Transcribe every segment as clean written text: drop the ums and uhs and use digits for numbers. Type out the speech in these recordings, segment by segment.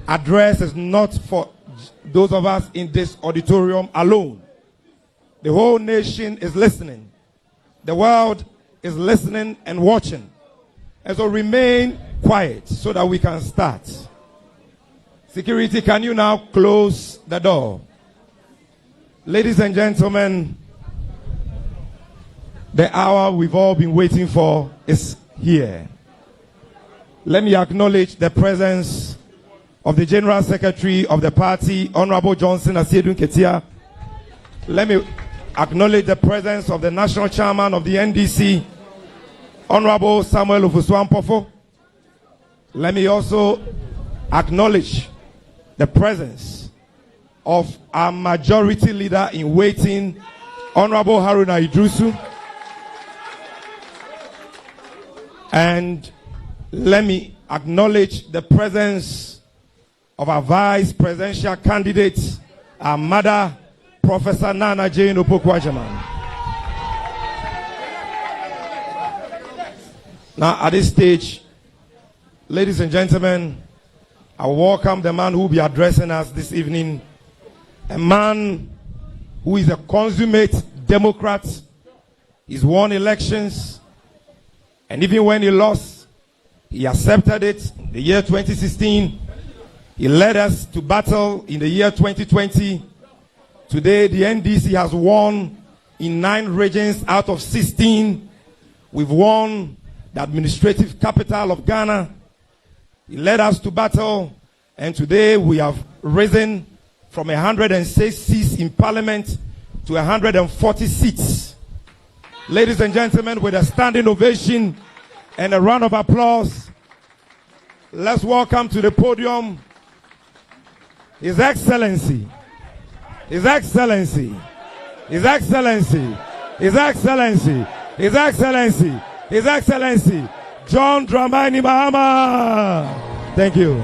address is not for those of us in this auditorium alone. The whole nation is listening. The world is listening and watching. And so remain quiet so that we can start. Security, can you now close the door? Ladies and gentlemen, the hour we've all been waiting for is here. Let me acknowledge the presence of the General Secretary of the party, Honorable Johnson Asiedun Ketia. Let me acknowledge the presence of the National Chairman of the NDC, Honorable Samuel Ofosu-Ampofo. Let me also acknowledge the presence of our majority leader in waiting, Honorable Haruna Idrusu. And let me acknowledge the presence of our vice presidential candidate, our mother, Professor Nana Jane Opoku-Agyeman. Now, at this stage, ladies and gentlemen, I welcome the man who will be addressing us this evening, a man who is a consummate Democrat. He's won elections, and even when he lost, he accepted it in the year 2016. He led us to battle in the year 2020. Today, the NDC has won in 9 regions out of 16. We've won the administrative capital of Ghana. He led us to battle, and today we have risen from 106 seats in parliament to 140 seats. Ladies and gentlemen, with a standing ovation and a round of applause, let's welcome to the podium His Excellency, His Excellency, His Excellency, His Excellency, His Excellency, His Excellency, John Dramani Mahama. Thank you.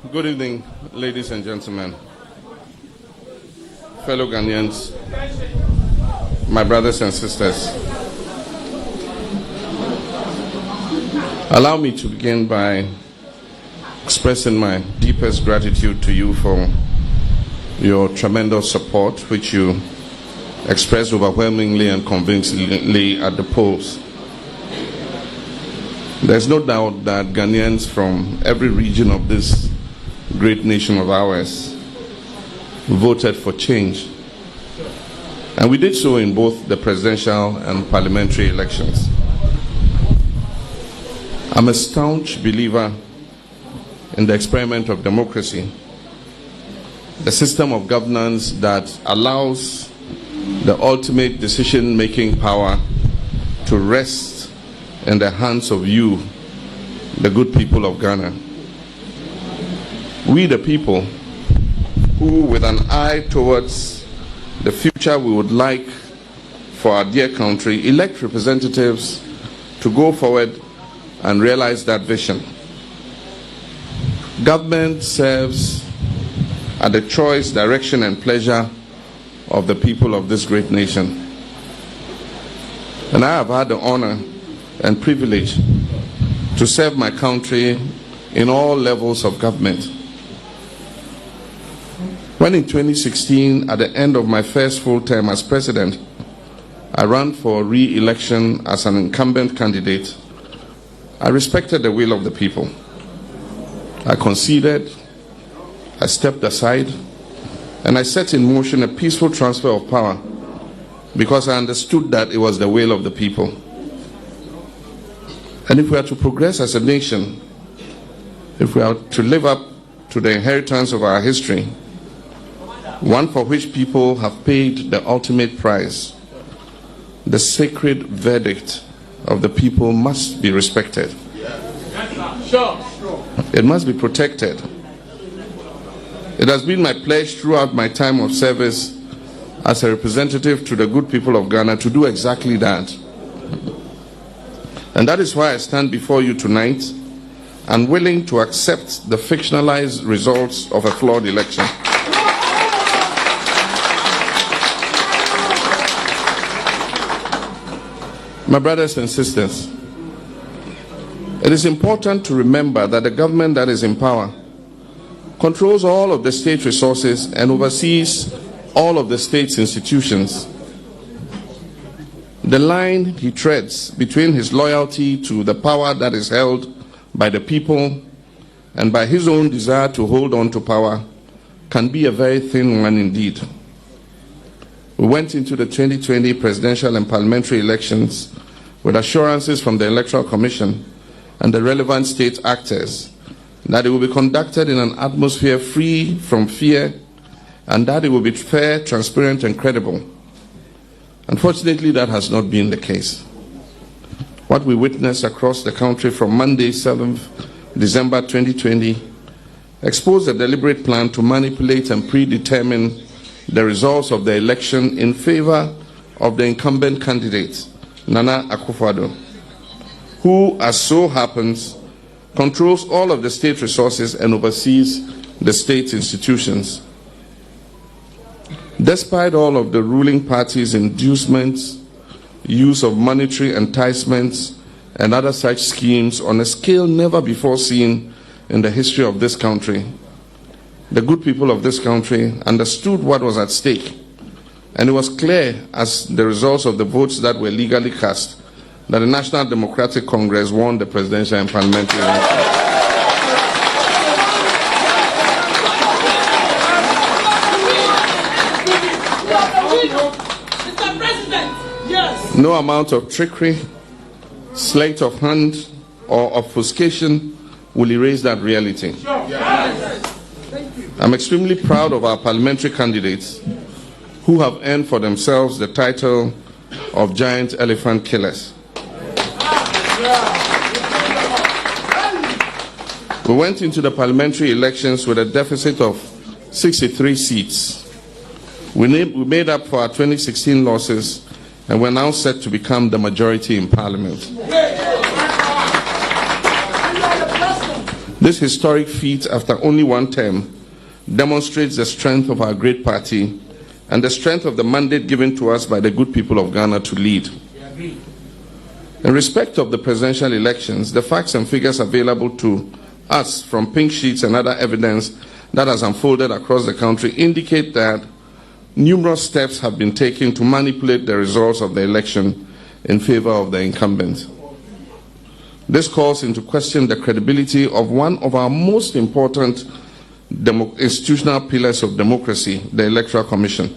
Good evening, ladies and gentlemen, fellow Ghanaians, my brothers and sisters. Allow me to begin by expressing my deepest gratitude to you for your tremendous support, which you expressed overwhelmingly and convincingly at the polls. There's no doubt that Ghanaians from every region of this great nation of ours voted for change. And we did so in both the presidential and parliamentary elections. I'm a staunch believer in the experiment of democracy, a system of governance that allows the ultimate decision-making power to rest in the hands of you, the good people of Ghana. We, the people, who, with an eye towards the future we would like for our dear country, elect representatives to go forward and realize that vision. Government serves at the choice, direction, and pleasure of the people of this great nation. And I have had the honor and privilege to serve my country in all levels of government. When in 2016, at the end of my first full term as president, I ran for re-election as an incumbent candidate, I respected the will of the people. I conceded, I stepped aside, and I set in motion a peaceful transfer of power because I understood that it was the will of the people. And if we are to progress as a nation, if we are to live up to the inheritance of our history, one for which people have paid the ultimate price, the sacred verdict of the people must be respected. It must be protected. It has been my pledge throughout my time of service as a representative to the good people of Ghana to do exactly that. And that is why I stand before you tonight and willing to accept the fictionalized results of a flawed election. My brothers and sisters, it is important to remember that the government that is in power controls all of the state resources and oversees all of the state's institutions. The line he treads between his loyalty to the power that is held by the people and by his own desire to hold on to power can be a very thin one indeed. We went into the 2020 presidential and parliamentary elections with assurances from the Electoral Commission and the relevant state actors that it will be conducted in an atmosphere free from fear and that it will be fair, transparent, and credible. Unfortunately, that has not been the case. What we witnessed across the country from Monday, 7th December 2020, exposed a deliberate plan to manipulate and predetermine the results of the election in favor of the incumbent candidate, Nana Akufo-Addo, who, as so happens, controls all of the state resources and oversees the state institutions. Despite all of the ruling party's inducements, use of monetary enticements, and other such schemes on a scale never before seen in the history of this country, the good people of this country understood what was at stake, and it was clear as the results of the votes that were legally cast that the National Democratic Congress won the presidential and parliamentary elections. No amount of trickery, sleight of hand, or obfuscation will erase that reality. I'm extremely proud of our parliamentary candidates who have earned for themselves the title of giant elephant killers. We went into the parliamentary elections with a deficit of 63 seats. We made up for our 2016 losses, and we're now set to become the majority in Parliament. This historic feat, after only one term, demonstrates the strength of our great party and the strength of the mandate given to us by the good people of Ghana to lead. In respect of the presidential elections, the facts and figures available to us from pink sheets and other evidence that has unfolded across the country indicate that numerous steps have been taken to manipulate the results of the election in favor of the incumbent. This calls into question the credibility of one of our most important institutional pillars of democracy, the Electoral Commission.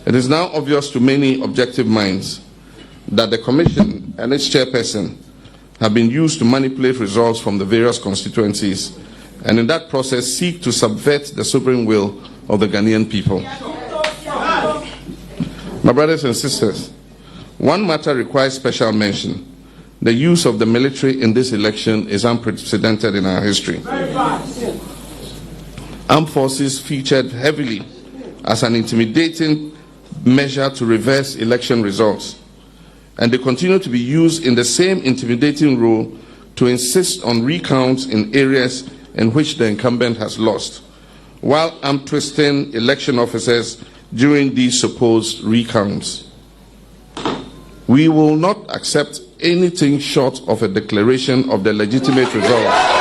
It is now obvious to many objective minds that the Commission and its chairperson have been used to manipulate results from the various constituencies and in that process seek to subvert the sovereign will of the Ghanaian people. My brothers and sisters, one matter requires special mention. The use of the military in this election is unprecedented in our history. Armed forces featured heavily as an intimidating measure to reverse election results, and they continue to be used in the same intimidating role to insist on recounts in areas in which the incumbent has lost, while arm-twisting election officers during these supposed recounts. We will not accept anything short of a declaration of the legitimate results.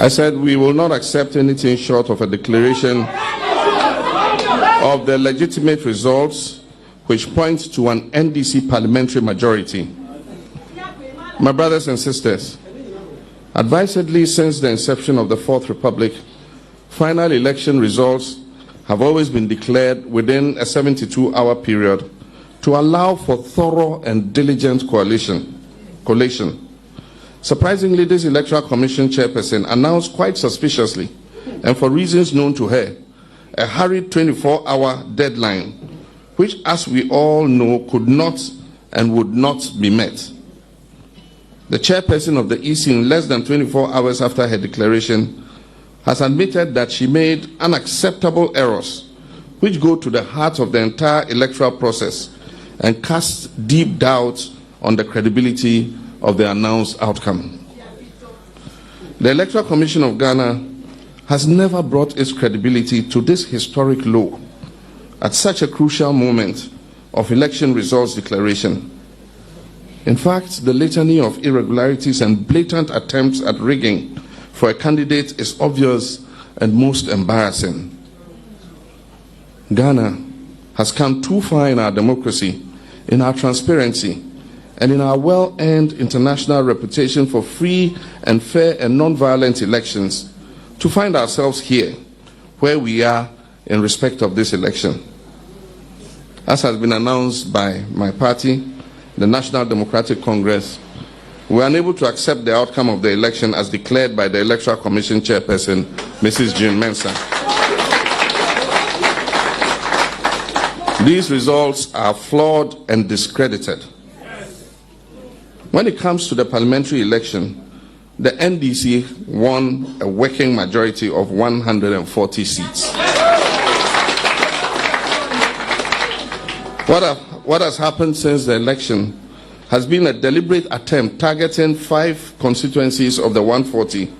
I said we will not accept anything short of a declaration of the legitimate results which point to an NDC parliamentary majority. My brothers and sisters, advisedly, since the inception of the Fourth Republic, final election results have always been declared within a 72-hour period to allow for thorough and diligent collation. Surprisingly, this Electoral Commission chairperson announced quite suspiciously, and for reasons known to her, a hurried 24-hour deadline, which, as we all know, could not and would not be met. The chairperson of the EC, in less than 24 hours after her declaration, has admitted that she made unacceptable errors which go to the heart of the entire electoral process and cast deep doubt on the credibility of the announced outcome. The Electoral Commission of Ghana has never brought its credibility to this historic low at such a crucial moment of election results declaration. In fact, the litany of irregularities and blatant attempts at rigging for a candidate is obvious and most embarrassing. Ghana has come too far in our democracy, in our transparency, and in our well-earned international reputation for free and fair and non-violent elections to find ourselves here, where we are in respect of this election. As has been announced by my party, the National Democratic Congress, we are unable to accept the outcome of the election as declared by the Electoral Commission chairperson, Mrs. Jean Mensah. These results are flawed and discredited. When it comes to the parliamentary election, the NDC won a working majority of 140 seats. What has happened since the election has been a deliberate attempt targeting 5 constituencies of the 140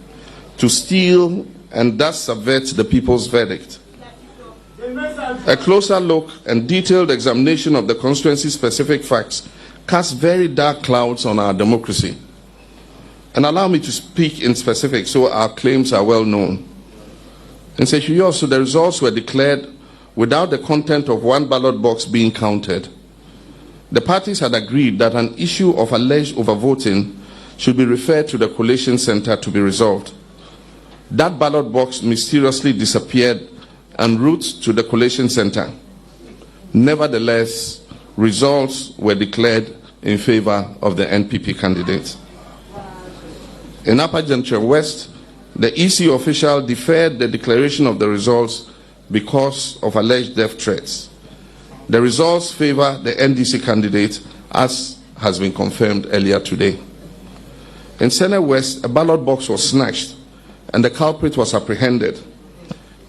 to steal and thus subvert the people's verdict. A closer look and detailed examination of the constituency-specific facts casts very dark clouds on our democracy. And allow me to speak in specific so our claims are well known. In Seychelles, the results were declared without the content of one ballot box being counted. The parties had agreed that an issue of alleged overvoting should be referred to the collation center to be resolved. That ballot box mysteriously disappeared en route to the collation center. Nevertheless, results were declared in favor of the NPP candidate. In Upper Gentry West, the EC official deferred the declaration of the results because of alleged death threats. The results favor the NDC candidate, as has been confirmed earlier today. In Senate West, a ballot box was snatched and the culprit was apprehended.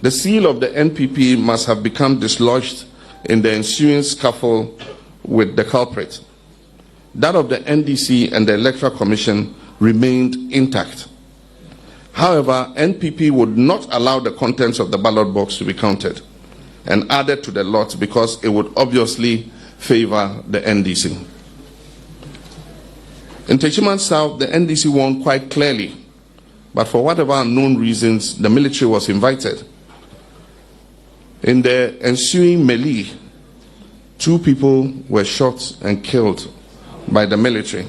The seal of the NPP must have become dislodged in the ensuing scuffle with the culprit. That of the NDC and the Electoral Commission remained intact. However, NPP would not allow the contents of the ballot box to be counted and added to the lot because it would obviously favor the NDC. In Techiman South, the NDC won quite clearly, but for whatever unknown reasons, the military was invited. In the ensuing melee, 2 people were shot and killed by the military.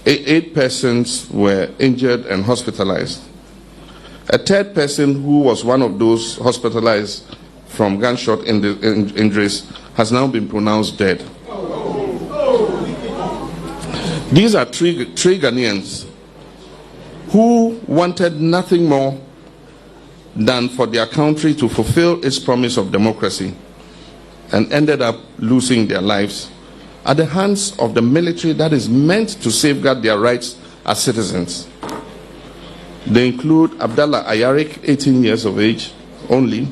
8 persons were injured and hospitalized. A 3rd person, who was one of those hospitalized from gunshot injuries, has now been pronounced dead. These are three Ghanaians who wanted nothing more than for their country to fulfill its promise of democracy and ended up losing their lives at the hands of the military that is meant to safeguard their rights as citizens. They include Abdallah Ayarik, 18 years of age only,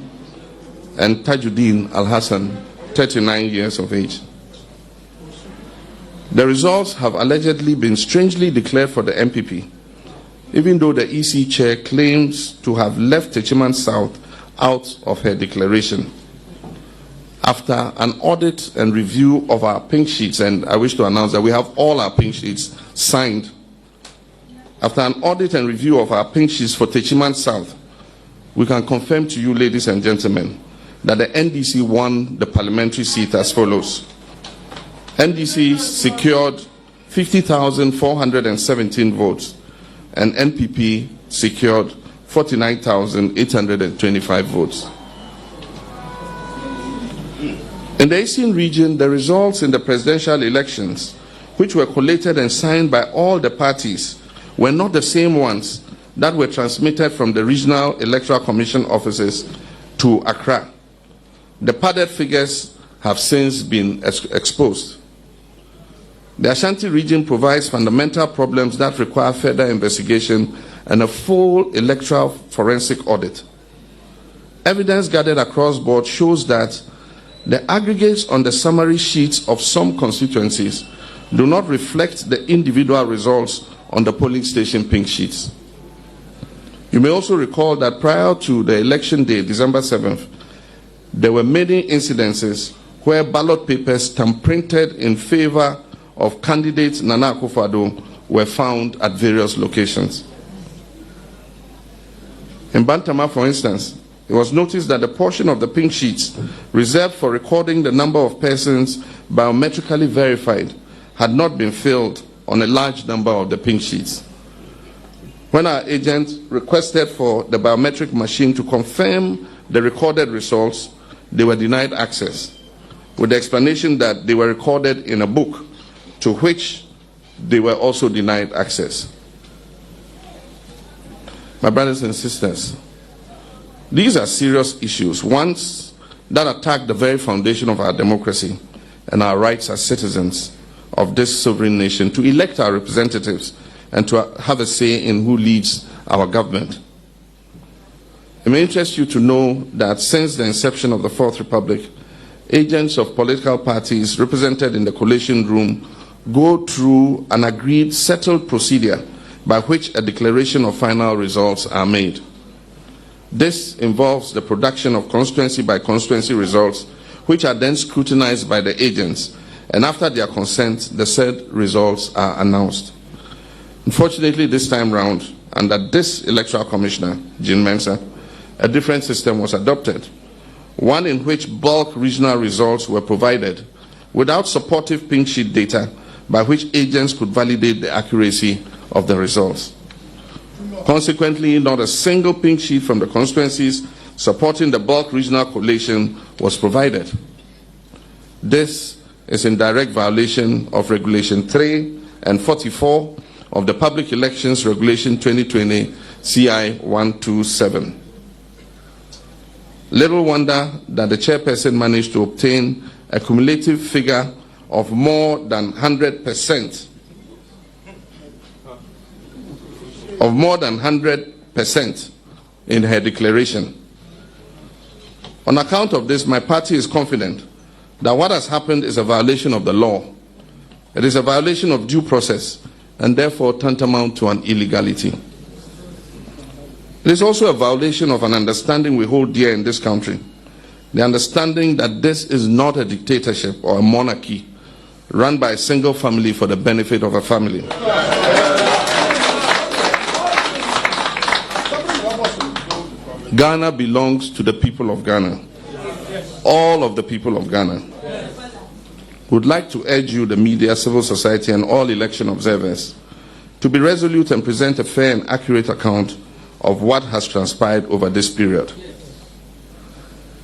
and Tajuddin Al-Hassan, 39 years of age. The results have allegedly been strangely declared for the MPP, even though the EC chair claims to have left Techiman South out of her declaration. After an audit and review of our pink sheets, and I wish to announce that we have all our pink sheets signed After an audit and review of our pink sheets for Techiman South, we can confirm to you, ladies and gentlemen, that the NDC won the parliamentary seat as follows. NDC secured 50,417 votes, and NPP secured 49,825 votes. In the Eastern region, the results in the presidential elections, which were collated and signed by all the parties, were not the same ones that were transmitted from the regional electoral commission offices to Accra. The padded figures have since been exposed. The Ashanti region provides fundamental problems that require further investigation and a full electoral forensic audit. Evidence gathered across board shows that the aggregates on the summary sheets of some constituencies do not reflect the individual results on the polling station pink sheets. You may also recall that prior to the election day, December 7th, there were many incidences where ballot papers tamprinted in favor of candidate Nana Akufo-Addo were found at various locations. In Bantama, for instance, it was noticed that the portion of the pink sheets reserved for recording the number of persons biometrically verified had not been filled on a large number of the pink sheets. When our agent requested for the biometric machine to confirm the recorded results, they were denied access, with the explanation that they were recorded in a book, to which they were also denied access. My brothers and sisters, these are serious issues, ones that attack the very foundation of our democracy and our rights as citizens of this sovereign nation to elect our representatives and to have a say in who leads our government. It may interest you to know that since the inception of the Fourth Republic, agents of political parties represented in the collation room go through an agreed, settled procedure by which a declaration of final results are made. This involves the production of constituency by constituency results, which are then scrutinized by the agents, and after their consent, the said results are announced. Unfortunately, this time round, under this electoral commissioner, Jean Mensah, a different system was adopted, one in which bulk regional results were provided without supportive pink sheet data by which agents could validate the accuracy of the results. Consequently, not a single pink sheet from the constituencies supporting the bulk regional collation was provided. This is in direct violation of Regulation 3 and 44 of the Public Elections Regulation 2020 CI 127. Little wonder that the chairperson managed to obtain a cumulative figure of more than 100%. Of more than 100% in her declaration. On account of this, my party is confident that what has happened is a violation of the law. It is a violation of due process and therefore tantamount to an illegality. It is also a violation of an understanding we hold dear in this country, the understanding that this is not a dictatorship or a monarchy run by a single family for the benefit of a family. Ghana belongs to the people of Ghana, all of the people of Ghana. Would like to urge you, the media, civil society, and all election observers, to be resolute and present a fair and accurate account of what has transpired over this period.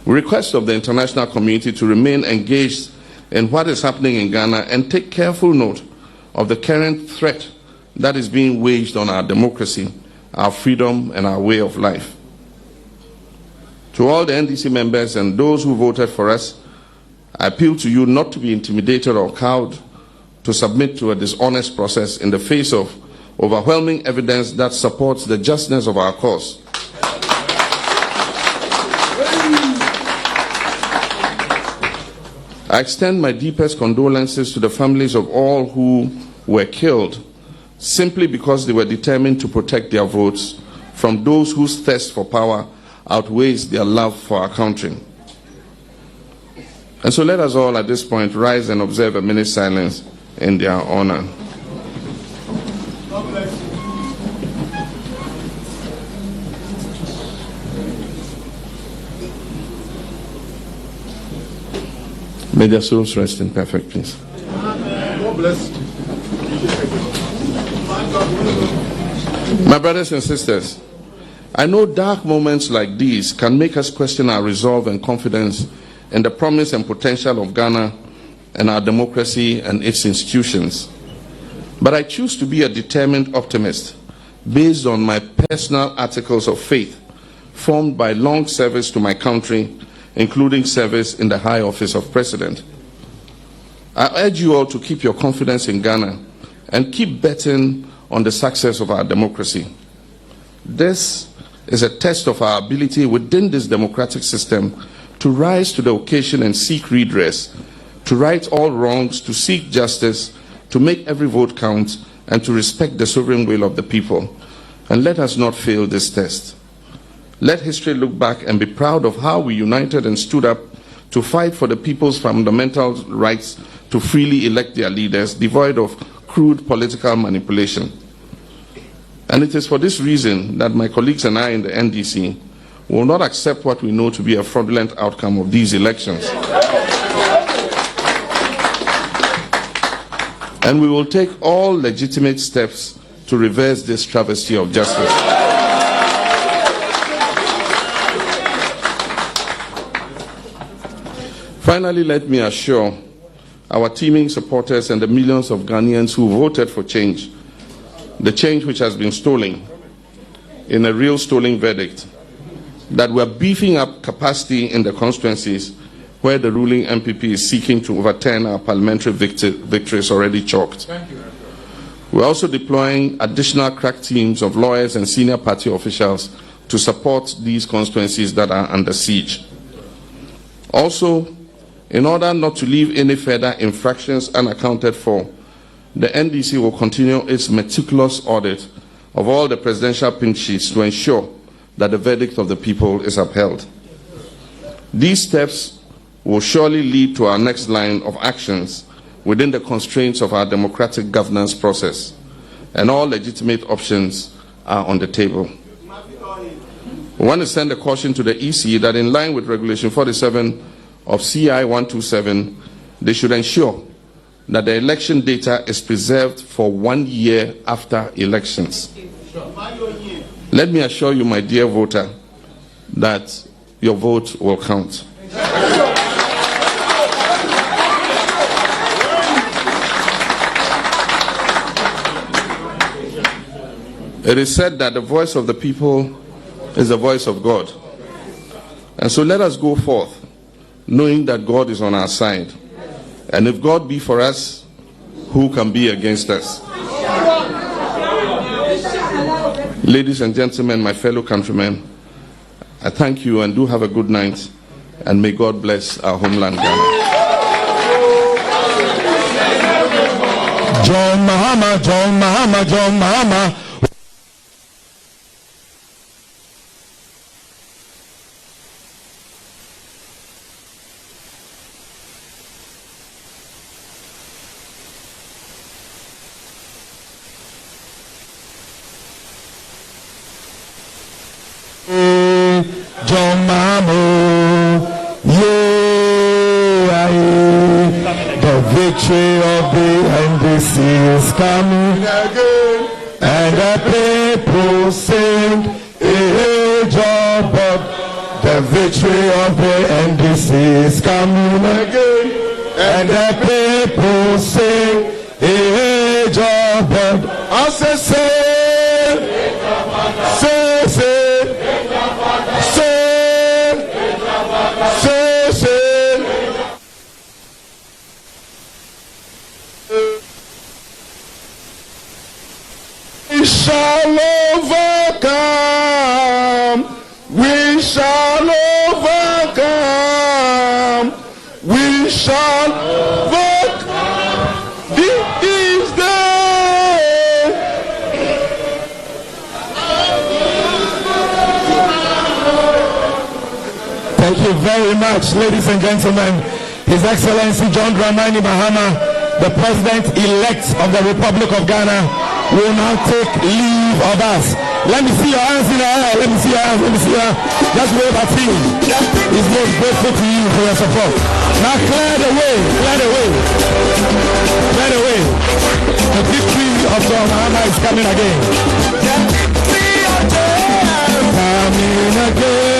We request of the international community to remain engaged in what is happening in Ghana and take careful note of the current threat that is being waged on our democracy, our freedom, and our way of life. To all the NDC members and those who voted for us, I appeal to you not to be intimidated or cowed to submit to a dishonest process in the face of overwhelming evidence that supports the justness of our cause. I extend my deepest condolences to the families of all who were killed simply because they were determined to protect their votes from those whose thirst for power outweighs their love for our country. And so let us all at this point rise and observe a minute's silence in their honor. May their souls rest in perfect peace. God bless. My brothers and sisters, I know dark moments like these can make us question our resolve and confidence in the promise and potential of Ghana and our democracy and its institutions. But I choose to be a determined optimist based on my personal articles of faith formed by long service to my country, including service in the high office of president. I urge you all to keep your confidence in Ghana and keep betting on the success of our democracy. This is a test of our ability within this democratic system to rise to the occasion and seek redress, to right all wrongs, to seek justice, to make every vote count, and to respect the sovereign will of the people. And let us not fail this test. Let history look back and be proud of how we united and stood up to fight for the people's fundamental rights to freely elect their leaders, devoid of crude political manipulation. And it is for this reason that my colleagues and I in the NDC will not accept what we know to be a fraudulent outcome of these elections. And we will take all legitimate steps to reverse this travesty of justice. Finally, let me assure our teeming supporters and the millions of Ghanaians who voted for change, the change which has been stolen in a real stolen verdict, that we are beefing up capacity in the constituencies where the ruling MPP is seeking to overturn our parliamentary victories already chalked. We're also deploying additional crack teams of lawyers and senior party officials to support these constituencies that are under siege. Also, in order not to leave any further infractions unaccounted for, the NDC will continue its meticulous audit of all the presidential pink sheets to ensure that the verdict of the people is upheld. These steps will surely lead to our next line of actions within the constraints of our democratic governance process, and all legitimate options are on the table. We want to send a caution to the EC that in line with Regulation 47 of CI 127, they should ensure that the election data is preserved for 1 year after elections. Let me assure you, my dear voter, that your vote will count. It is said that the voice of the people is the voice of God. And so let us go forth, knowing that God is on our side. And if God be for us, who can be against us? Ladies and gentlemen, my fellow countrymen, I thank you and do have a good night, and may God bless our homeland Ghana. John Mahama, John Mahama, John Mahama. John Mahama, the victory of the NDC is coming again, and the people sing, hey, John Bob, the victory of the NDC is coming again, and the people sing, hey, John Bob, I say, we shall overcome. We shall overcome. We shall overcome. This is the Thank you very much, ladies and gentlemen. His Excellency John Dramani Mahama, the President-elect of the Republic of Ghana, will now take leave of us. Let me see your hands in the air. Let me see your hands. Let me see your hands. Just wave at him. He's most grateful to you for your support. Now clear the way. Clear the way. Clear the way. The victory of John Mahama is coming again. Coming again.